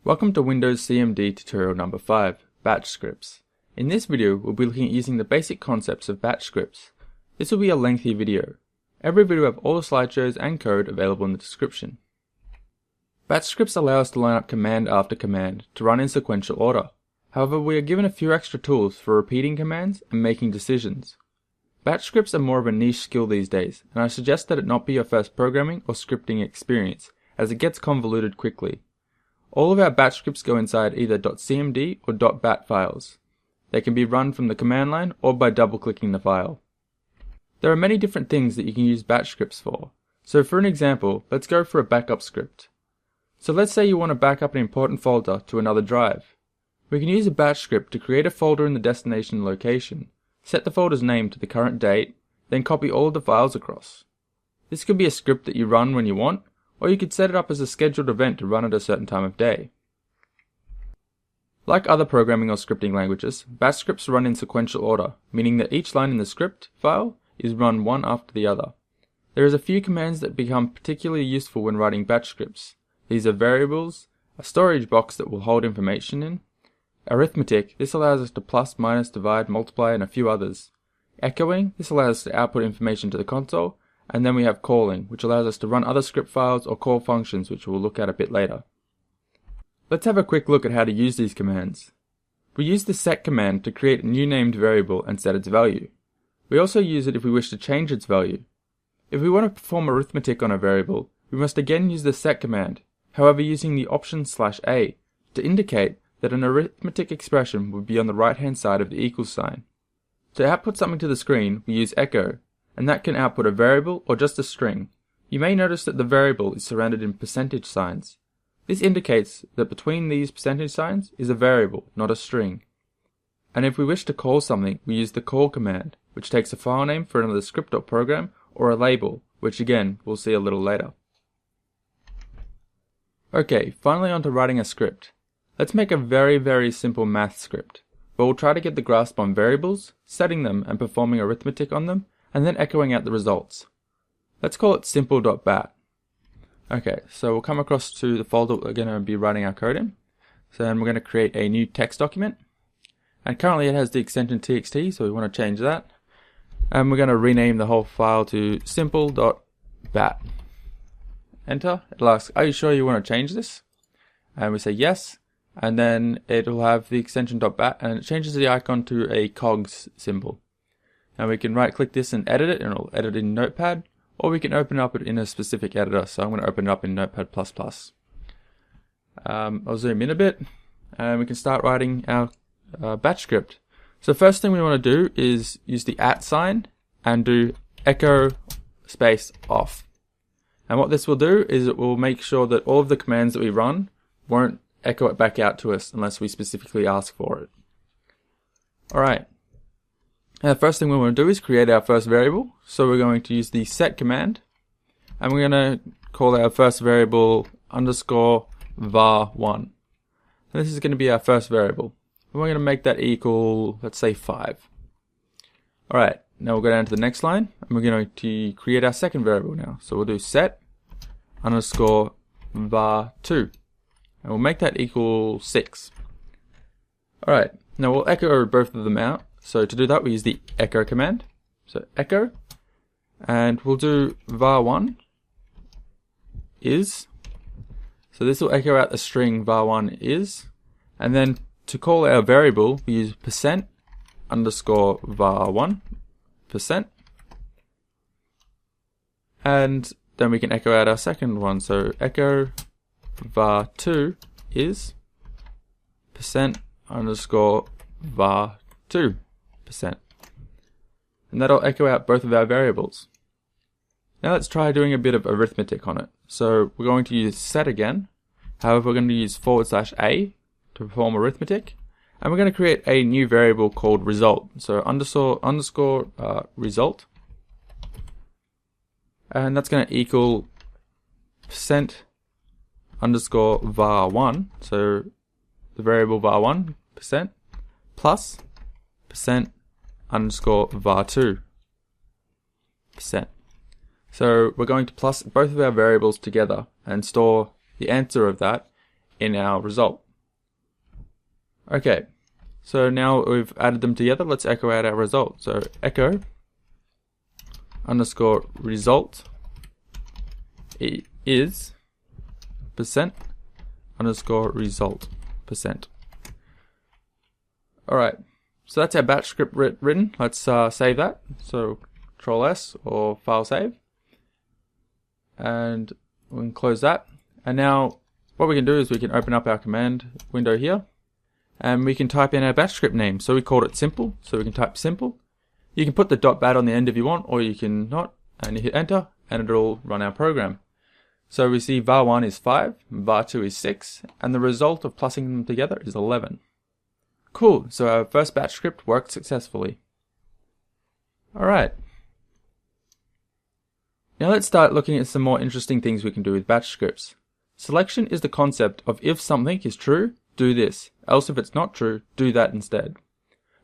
Welcome to Windows CMD tutorial number 5, Batch Scripts. In this video, we'll be looking at using the basic concepts of batch scripts. This will be a lengthy video. Every video will have all the slideshows and code available in the description. Batch scripts allow us to line up command after command to run in sequential order. However, we are given a few extra tools for repeating commands and making decisions. Batch scripts are more of a niche skill these days, and I suggest that it not be your first programming or scripting experience, as it gets convoluted quickly. All of our batch scripts go inside either .cmd or .bat files. They can be run from the command line or by double-clicking the file. There are many different things that you can use batch scripts for. So for an example, let's go for a backup script. So let's say you want to back up an important folder to another drive. We can use a batch script to create a folder in the destination location, set the folder's name to the current date, then copy all of the files across. This could be a script that you run when you want, or you could set it up as a scheduled event to run at a certain time of day. Like other programming or scripting languages, batch scripts run in sequential order, meaning that each line in the script file is run one after the other. There is a few commands that become particularly useful when writing batch scripts. These are variables, a storage box that will hold information in, arithmetic, this allows us to plus, minus, divide, multiply, and a few others. Echoing, this allows us to output information to the console, and then we have calling, which allows us to run other script files or call functions, which we'll look at a bit later. Let's have a quick look at how to use these commands. We use the set command to create a new named variable and set its value. We also use it if we wish to change its value. If we want to perform arithmetic on a variable, we must again use the set command, however using the option /a to indicate that an arithmetic expression would be on the right hand side of the equals sign. To output something to the screen, we use echo, and that can output a variable or just a string. You may notice that the variable is surrounded in percentage signs. This indicates that between these percentage signs is a variable, not a string. And if we wish to call something, we use the call command, which takes a file name for another script or program, or a label, which again, we'll see a little later. Okay, finally on to writing a script. Let's make a very simple math script, but we'll try to get the grasp on variables, setting them and performing arithmetic on them, and then echoing out the results. Let's call it simple.bat. Okay, so we'll come across to the folder we're going to be writing our code in. So then we're going to create a new text document. And currently it has the extension txt, so we want to change that. And we're going to rename the whole file to simple.bat. Enter. It'll ask, are you sure you want to change this? And we say yes. And then it'll have the extension .bat, and it changes the icon to a cogs symbol. And we can right click this and edit it, and it'll edit in Notepad, or we can open up it in a specific editor. So I'm going to open it up in Notepad++. I'll zoom in a bit, and we can start writing our batch script. So first thing we want to do is use the @ sign and do echo space off. And what this will do is it will make sure that all of the commands that we run won't echo it back out to us unless we specifically ask for it. Alright. Now the first thing we want to do is create our first variable. So we're going to use the set command, and we're going to call our first variable _var1. And this is going to be our first variable. And we're going to make that equal, let's say 5. Alright, now we'll go down to the next line, and we're going to create our second variable now. So we'll do set _var2. And we'll make that equal 6. Alright, now we'll echo both of them out. So to do that, we use the echo command. So echo, and we'll do var1 is. So this will echo out the string var1 is. And then to call our variable, we use %_var1%. And then we can echo out our second one. So echo var2 is %_var2%. And that'll echo out both of our variables. Now let's try doing a bit of arithmetic on it. So we're going to use set again. However, we're going to use /a to perform arithmetic. And we're going to create a new variable called result. So underscore result. And that's going to equal %_var1, so the variable var1% plus %_var2%. So we're going to plus both of our variables together and store the answer of that in our result. Okay, so now we've added them together, let's echo out our result. So echo underscore result is percent underscore result percent. Alright, so that's our batch script written. Let's save that. So Control S or file save. And we can close that. And now what we can do is we can open up our command window here. And we can type in our batch script name. So we called it simple. So we can type simple. You can put the .bat on the end if you want, or you can not. And you hit enter and it'll run our program. So we see var1 is 5, var2 is 6, and the result of plussing them together is 11. Cool, so our first batch script worked successfully. Alright. Now let's start looking at some more interesting things we can do with batch scripts. Selection is the concept of if something is true, do this, else if it's not true, do that instead.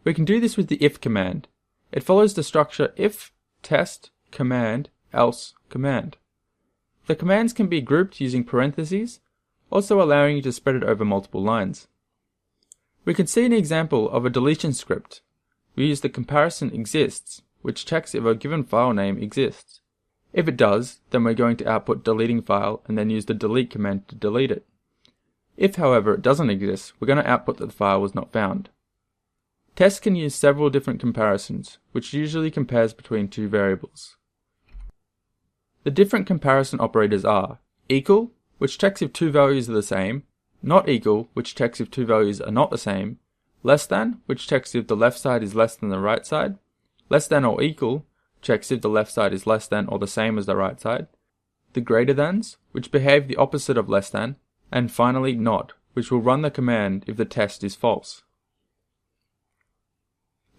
We can do this with the if command. It follows the structure if, test, command, else, command. The commands can be grouped using parentheses, also allowing you to spread it over multiple lines. We can see an example of a deletion script. We use the comparison exists, which checks if a given file name exists. If it does, then we're going to output deleting file and then use the delete command to delete it. If, however, it doesn't exist, we're going to output that the file was not found. Tests can use several different comparisons, which usually compares between two variables. The different comparison operators are equal, which checks if two values are the same, not equal, which checks if two values are not the same, less than, which checks if the left side is less than the right side, less than or equal, checks if the left side is less than or the same as the right side, the greater thans, which behave the opposite of less than, and finally not, which will run the command if the test is false.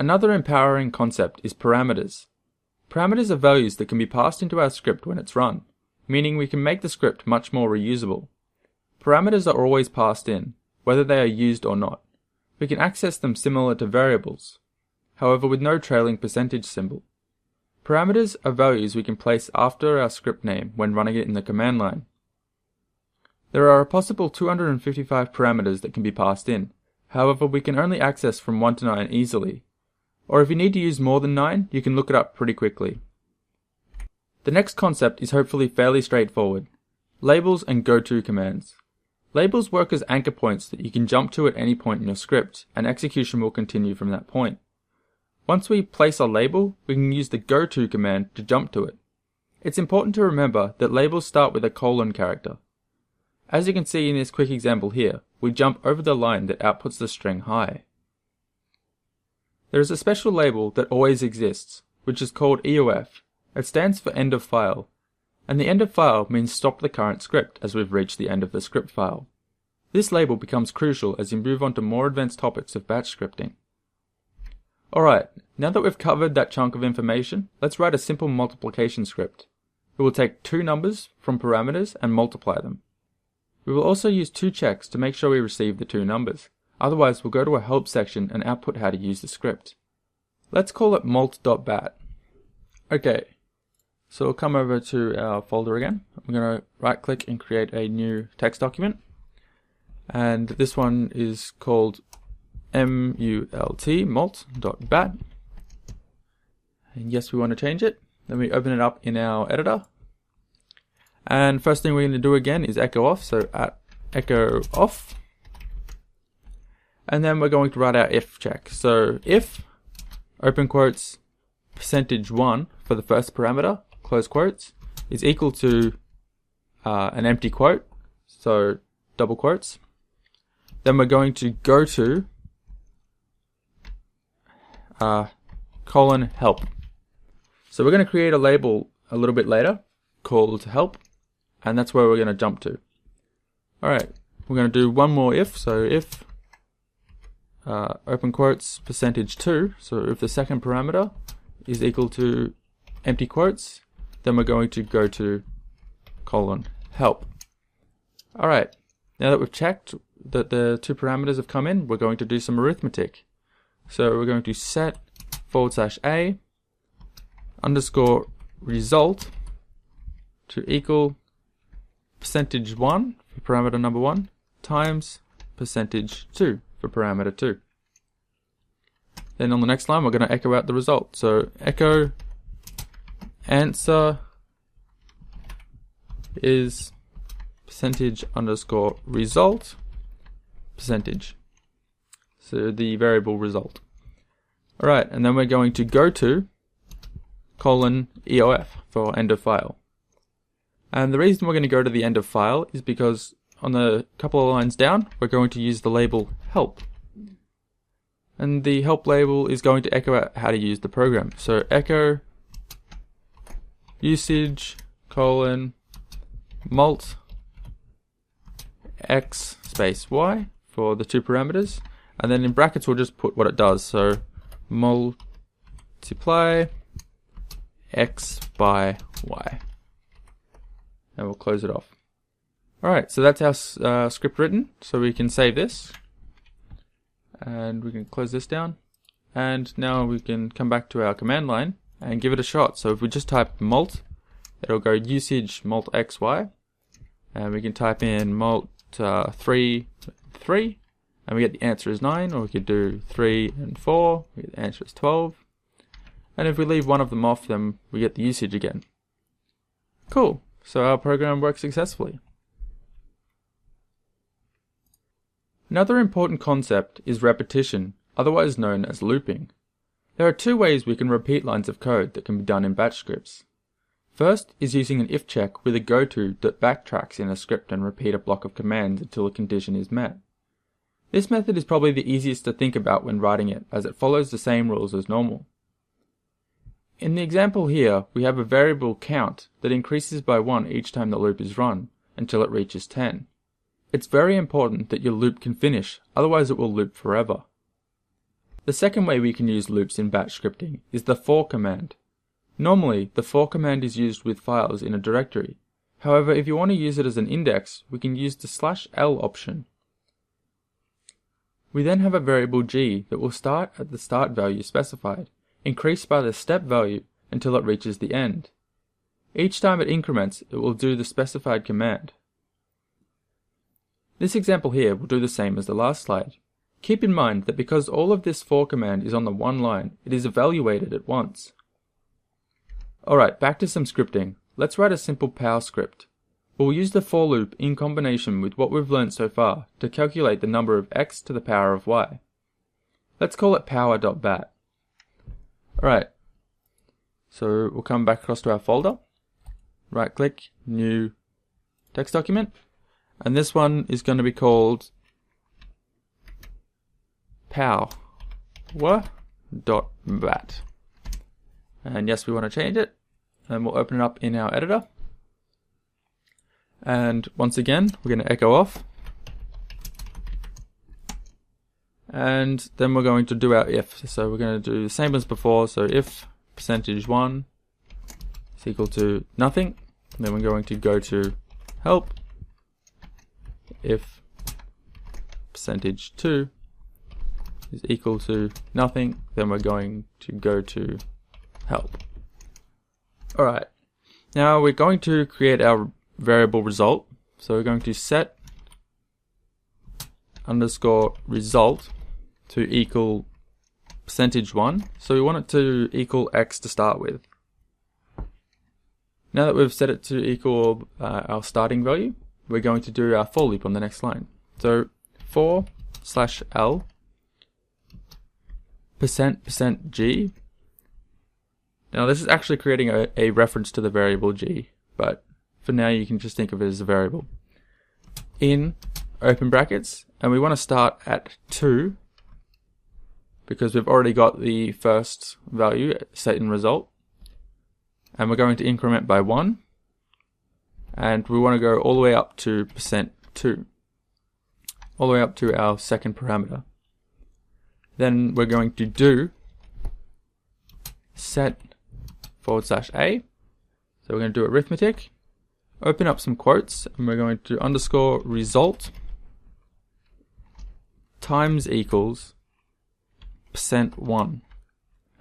Another empowering concept is parameters. Parameters are values that can be passed into our script when it's run, meaning we can make the script much more reusable. Parameters are always passed in, whether they are used or not. We can access them similar to variables, however with no trailing percentage symbol. Parameters are values we can place after our script name when running it in the command line. There are a possible 255 parameters that can be passed in, however we can only access from 1 to 9 easily. Or if you need to use more than 9, you can look it up pretty quickly. The next concept is hopefully fairly straightforward. Labels and goto commands. Labels work as anchor points that you can jump to at any point in your script, and execution will continue from that point. Once we place a label, we can use the goto command to jump to it. It's important to remember that labels start with a colon character. As you can see in this quick example here, we jump over the line that outputs the string hi. There is a special label that always exists, which is called EOF. It stands for end of file, and the end of file means stop the current script as we've reached the end of the script file. This label becomes crucial as you move on to more advanced topics of batch scripting. Alright, now that we've covered that chunk of information, let's write a simple multiplication script. We will take two numbers from parameters and multiply them. We will also use two checks to make sure we receive the two numbers. Otherwise, we'll go to a help section and output how to use the script. Let's call it mult.bat. Okay, so we'll come over to our folder again. I'm going to right click and create a new text document. And this one is called mult.bat. And yes, we want to change it. Then we open it up in our editor. And first thing we're going to do again is echo off, so at echo off. And then we're going to write our if check. So if, open quotes, %1 for the first parameter, close quotes, is equal to an empty quote, so double quotes. Then we're going to go to colon help. So we're going to create a label a little bit later called help, and that's where we're going to jump to. Alright, we're going to do one more if, so if open quotes %2, so if the second parameter is equal to empty quotes, then we're going to go to colon help. Alright, now that we've checked that the two parameters have come in, we're going to do some arithmetic. So we're going to set /a underscore result to equal %1 for parameter number 1 times %2 for parameter 2. Then on the next line we're going to echo out the result. So echo answer is %_result %. So the variable result. Alright, and then we're going to go to :EOF for end of file. And the reason we're going to go to the end of file is because on the couple of lines down, we're going to use the label help. And the help label is going to echo out how to use the program. So echo usage : mult x space y for the two parameters. And then in brackets we'll just put what it does. So multiply x by y. And we'll close it off. Alright, so that's our script written. So we can save this. And we can close this down. And now we can come back to our command line and give it a shot. So if we just type mult, it'll go usage mult xy. And we can type in mult 3, 3. And we get the answer is 9. Or we could do 3 and 4. We get the answer is 12. And if we leave one of them off, then we get the usage again. Cool. So our program works successfully. Another important concept is repetition, otherwise known as looping. There are two ways we can repeat lines of code that can be done in batch scripts. First is using an if check with a goto that backtracks in a script and repeat a block of commands until a condition is met. This method is probably the easiest to think about when writing it, as it follows the same rules as normal. In the example here, we have a variable count that increases by 1 each time the loop is run, until it reaches 10. It's very important that your loop can finish, otherwise it will loop forever. The second way we can use loops in batch scripting is the for command. Normally, the for command is used with files in a directory. However, if you want to use it as an index, we can use the /l option. We then have a variable g that will start at the start value specified, increase by the step value until it reaches the end. Each time it increments, it will do the specified command. This example here will do the same as the last slide. Keep in mind that because all of this for command is on the one line, it is evaluated at once. Alright, back to some scripting. Let's write a simple power script. We'll use the for loop in combination with what we've learned so far to calculate the number of x to the power of y. Let's call it power.bat. Alright, so we'll come back across to our folder, right click, new text document, and this one is going to be called power.bat. And yes, we want to change it, and we'll open it up in our editor. And once again, we're going to echo off. And then we're going to do our if. So we're going to do the same as before. So if %1 is equal to nothing, then we're going to go to help. If %2 is equal to nothing, then we're going to go to help. Alright, now we're going to create our variable result. So we're going to set _result to equal %1. So we want it to equal x to start with. Now that we've set it to equal our starting value, we're going to do our for loop on the next line. So for /l %g. Now this is actually creating a reference to the variable g, but for now you can just think of it as a variable. In open brackets, and we want to start at 2 because we've already got the first value set in result, and we're going to increment by 1, and we want to go all the way up to %2, all the way up to our second parameter. Then we're going to do set /a. So we're going to do arithmetic, open up some quotes, and we're going to _result times equals %1,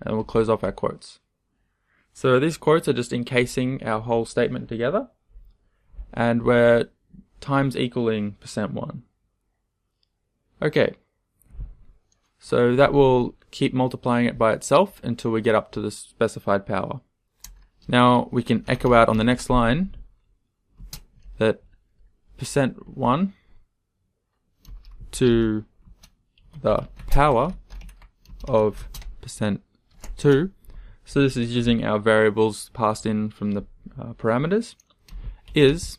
and we'll close off our quotes. So these quotes are just encasing our whole statement together, and we're times equaling %1. Okay, so that will keep multiplying it by itself until we get up to the specified power. Now we can echo out on the next line that %1 to the power of %2. So this is using our variables passed in from the parameters, is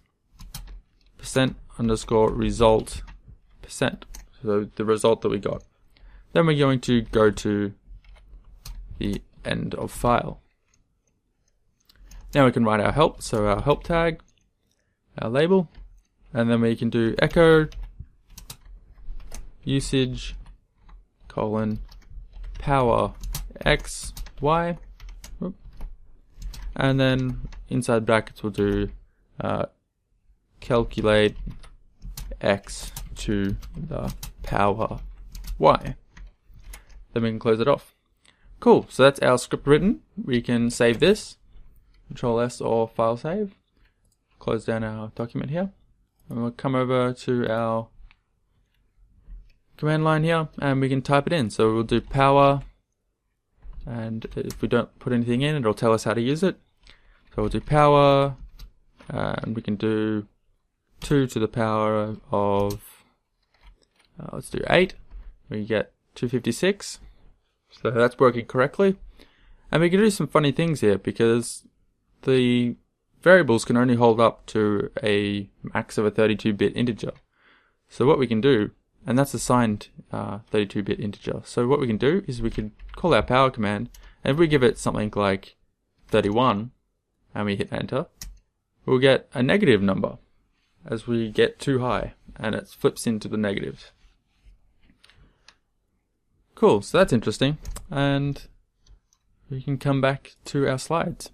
%_result %. So the result that we got. Then we're going to go to the end of file. Now we can write our help, so our help tag, our label, and then we can do echo usage power x y, and then inside brackets we'll do calculate x to the power y. Then we can close it off. Cool, so that's our script written. We can save this, Control S or file save, close down our document here, and we'll come over to our command line here and we can type it in. So we'll do power, and if we don't put anything in, it'll tell us how to use it. So we'll do power, and we can do 2 to the power of, let's do 8, we get 256. So that's working correctly. And we can do some funny things here because the variables can only hold up to a max of a 32-bit integer. So what we can do, and that's a signed 32-bit integer. So what we can do is we can call our power command, and if we give it something like 31 and we hit enter, we'll get a negative number as we get too high, and it flips into the negative. Cool, so that's interesting, and we can come back to our slides.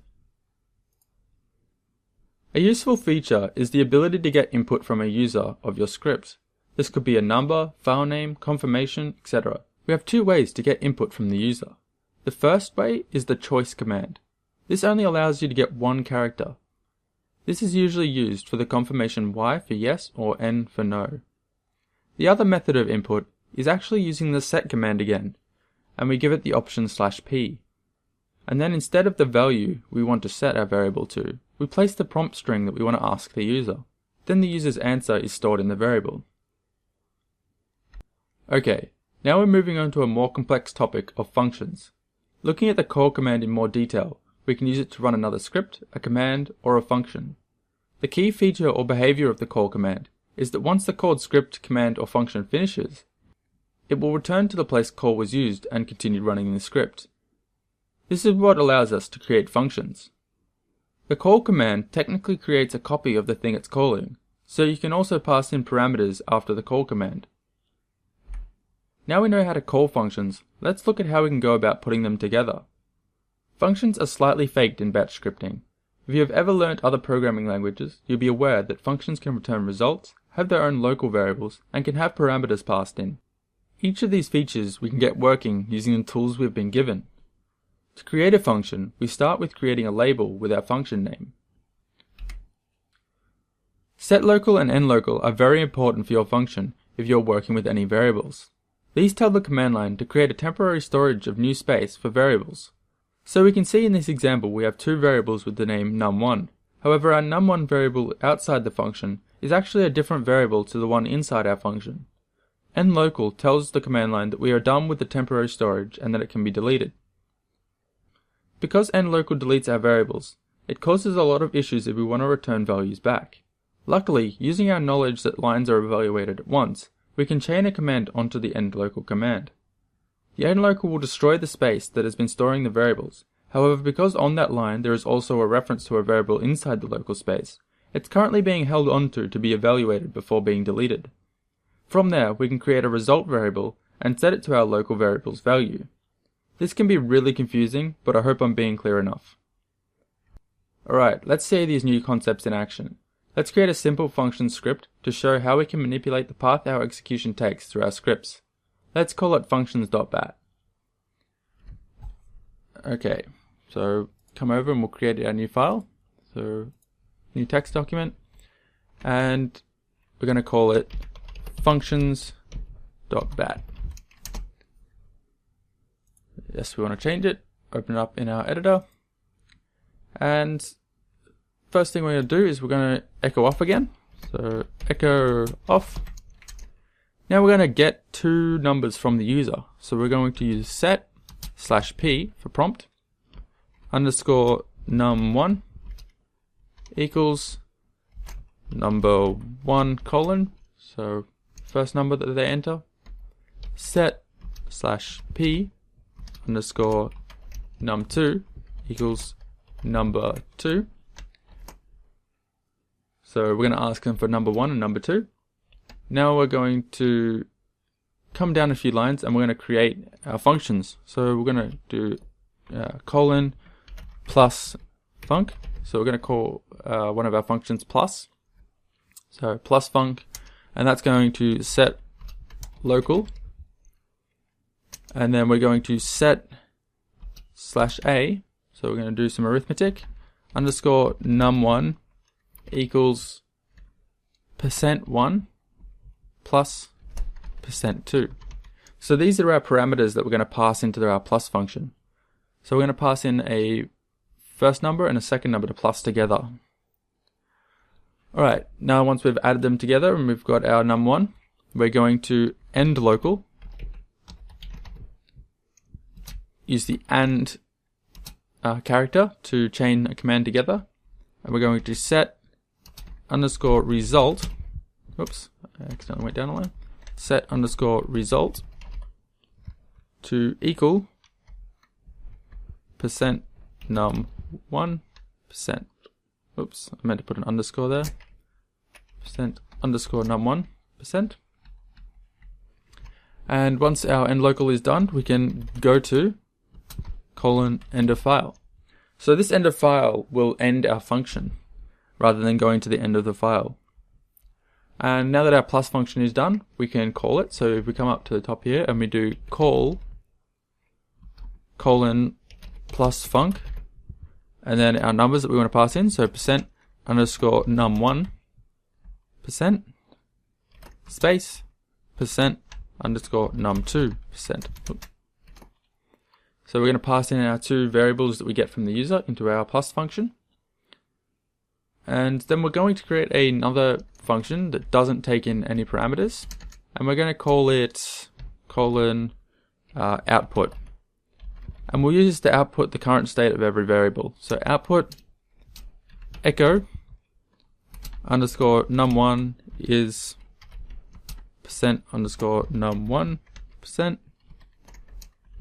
A useful feature is the ability to get input from a user of your script. This could be a number, file name, confirmation, etc. We have 2 ways to get input from the user. The first way is the choice command. This only allows you to get 1 character. This is usually used for the confirmation Y for yes or N for no. The other method of input is actually using the set command again, and we give it the option /p. And then instead of the value we want to set our variable to, we place the prompt string that we want to ask the user. Then the user's answer is stored in the variable. Okay, now we're moving on to a more complex topic of functions. Looking at the call command in more detail, we can use it to run another script, a command, or a function. The key feature or behavior of the call command is that once the called script, command, or function finishes, it will return to the place call was used and continue running the script. This is what allows us to create functions. The call command technically creates a copy of the thing it's calling, so you can also pass in parameters after the call command. Now we know how to call functions, let's look at how we can go about putting them together. Functions are slightly faked in batch scripting. If you have ever learnt other programming languages, you'll be aware that functions can return results, have their own local variables, and can have parameters passed in. Each of these features we can get working using the tools we've been given. To create a function, we start with creating a label with our function name. setLocal and endLocal are very important for your function if you're working with any variables. These tell the command line to create a temporary storage of new space for variables. So we can see in this example we have 2 variables with the name num1. However, our num1 variable outside the function is actually a different variable to the one inside our function. endLocal tells the command line that we are done with the temporary storage and that it can be deleted. Because endLocal deletes our variables, it causes a lot of issues if we want to return values back. Luckily, using our knowledge that lines are evaluated at once, we can chain a command onto the endLocal command. The endLocal will destroy the space that has been storing the variables. However, because on that line there is also a reference to a variable inside the local space, it's currently being held onto to be evaluated before being deleted. From there, we can create a result variable and set it to our local variable's value. This can be really confusing, but I hope I'm being clear enough. Alright, let's see these new concepts in action. Let's create a simple function script to show how we can manipulate the path our execution takes through our scripts. Let's call it functions.bat. Okay, so come over and we'll create our new file. So, new text document. And we're going to call it functions.bat. bat. Yes, we want to change it. Open it up in our editor. And first thing we're going to do is we're going to echo off again. So echo off. Now we're going to get two numbers from the user. So we're going to use set/p for prompt underscore num1 equals number1 colon. So first number that they enter. Set/p underscore num2 equals number2. So we're going to ask them for number 1 and number 2. Now we're going to come down a few lines and we're going to create our functions. So we're going to do colon plus func. So we're going to call one of our functions plus. So plus func, and that's going to set local. And then we're going to set /a. So we're going to do some arithmetic. Underscore num1 equals %1 plus %2. So these are our parameters that we're going to pass into our plus function. So we're going to pass in a first number and a second number to plus together. Alright, now once we've added them together and we've got our num1, we're going to end local. Use the AND character to chain a command together. And we're going to set underscore result. Oops, I accidentally went down a line. Set underscore result to equal %num1%. Oops, I meant to put an underscore there. %underscore num1%. And once our end local is done, we can go to colon end of file. So this end of file will end our function rather than going to the end of the file. And now that our plus function is done, we can call it. So if we come up to the top here and we do call colon plus func, and then our numbers that we want to pass in, so %underscore num1% space %underscore num2%. So we're going to pass in our two variables that we get from the user into our plus function. And then we're going to create another function that doesn't take in any parameters. And we're going to call it colon output. And we'll use this to output the current state of every variable. So output echo underscore num1 is %underscore num1%.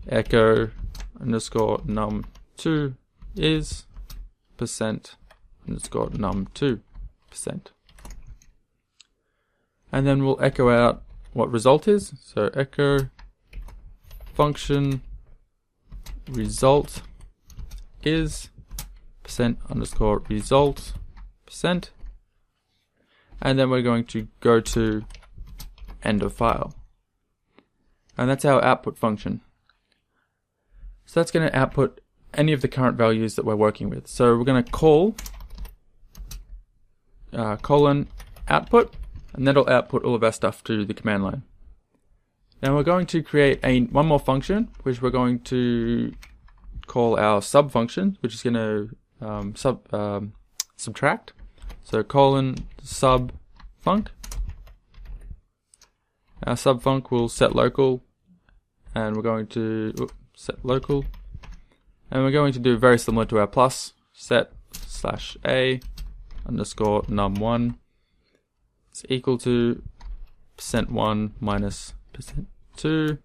Echo underscore num2 is %underscore num2%. And then we'll echo out what result is. So echo function result is %underscore result %. And then we're going to go to end of file. And that's our output function. So that's going to output any of the current values that we're working with. So we're going to call colon output, and that'll output all of our stuff to the command line. Now we're going to create one more function, which we're going to call our sub function, which is going to subtract. So colon sub func. Our sub func will set local, and we're going to set local, and we're going to do very similar to our plus, set /a underscore num1 is equal to %1 minus %2.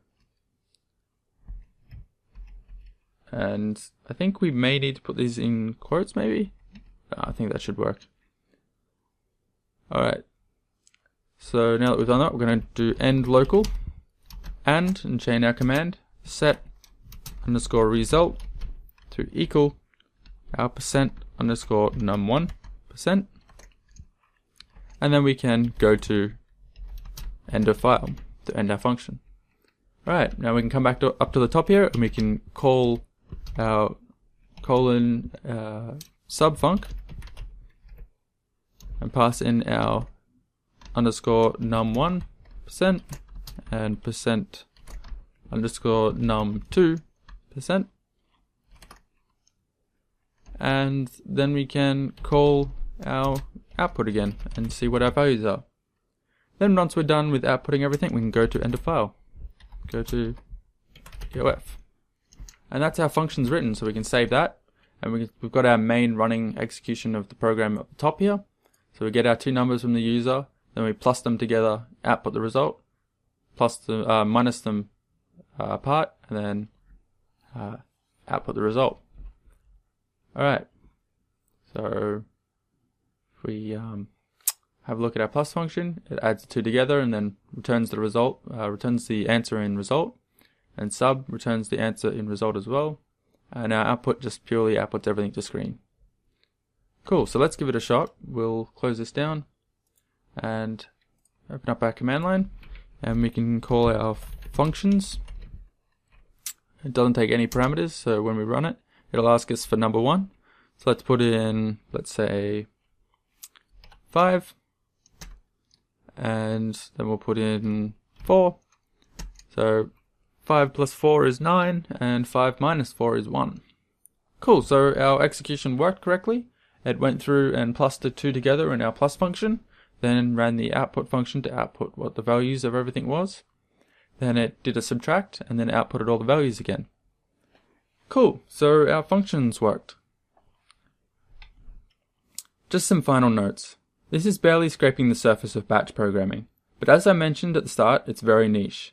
And I think we may need to put these in quotes maybe. I think that should work. Alright, so now that we've done that, we're going to do end local and chain our command set underscore result to equal our %underscore num1%, and then we can go to end of file to end our function. Right, now we can come back up to the top here and we can call our colon sub func and pass in our underscore num1% and percent underscore num2%. And then we can call our output again and see what our values are. Then once we're done with outputting everything, we can go to end of file. Go to EOF. And that's our functions written, so we can save that. And we've got our main running execution of the program at the top here. So we get our two numbers from the user, then we plus them together, output the result, plus the, minus them apart, and then output the result. Alright, so if we have a look at our plus function, it adds the two together and then returns the result, returns the answer in result, and sub returns the answer in result as well, and our output just purely outputs everything to screen. Cool, so let's give it a shot. We'll close this down and open up our command line, and we can call our functions. It doesn't take any parameters, so when we run it, it'll ask us for number 1. So let's put in, let's say, 5, and then we'll put in 4. So 5 plus 4 is 9, and 5 minus 4 is 1. Cool, so our execution worked correctly. It went through and plussed the two together in our plus function, then ran the output function to output what the values of everything was. Then it did a subtract, and then outputted all the values again. Cool, so our functions worked. Just some final notes. This is barely scraping the surface of batch programming, but as I mentioned at the start, it's very niche.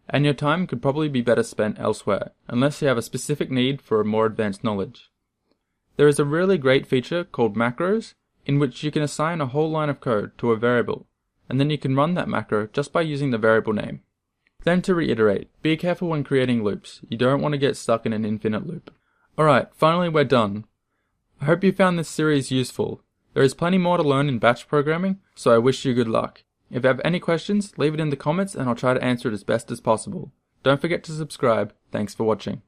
And your time could probably be better spent elsewhere, unless you have a specific need for more advanced knowledge. There is a really great feature called macros, in which you can assign a whole line of code to a variable, and then you can run that macro just by using the variable name. Then to reiterate, be careful when creating loops. You don't want to get stuck in an infinite loop. Alright, finally we're done. I hope you found this series useful. There is plenty more to learn in batch programming, so I wish you good luck. If you have any questions, leave it in the comments and I'll try to answer it as best as possible. Don't forget to subscribe. Thanks for watching.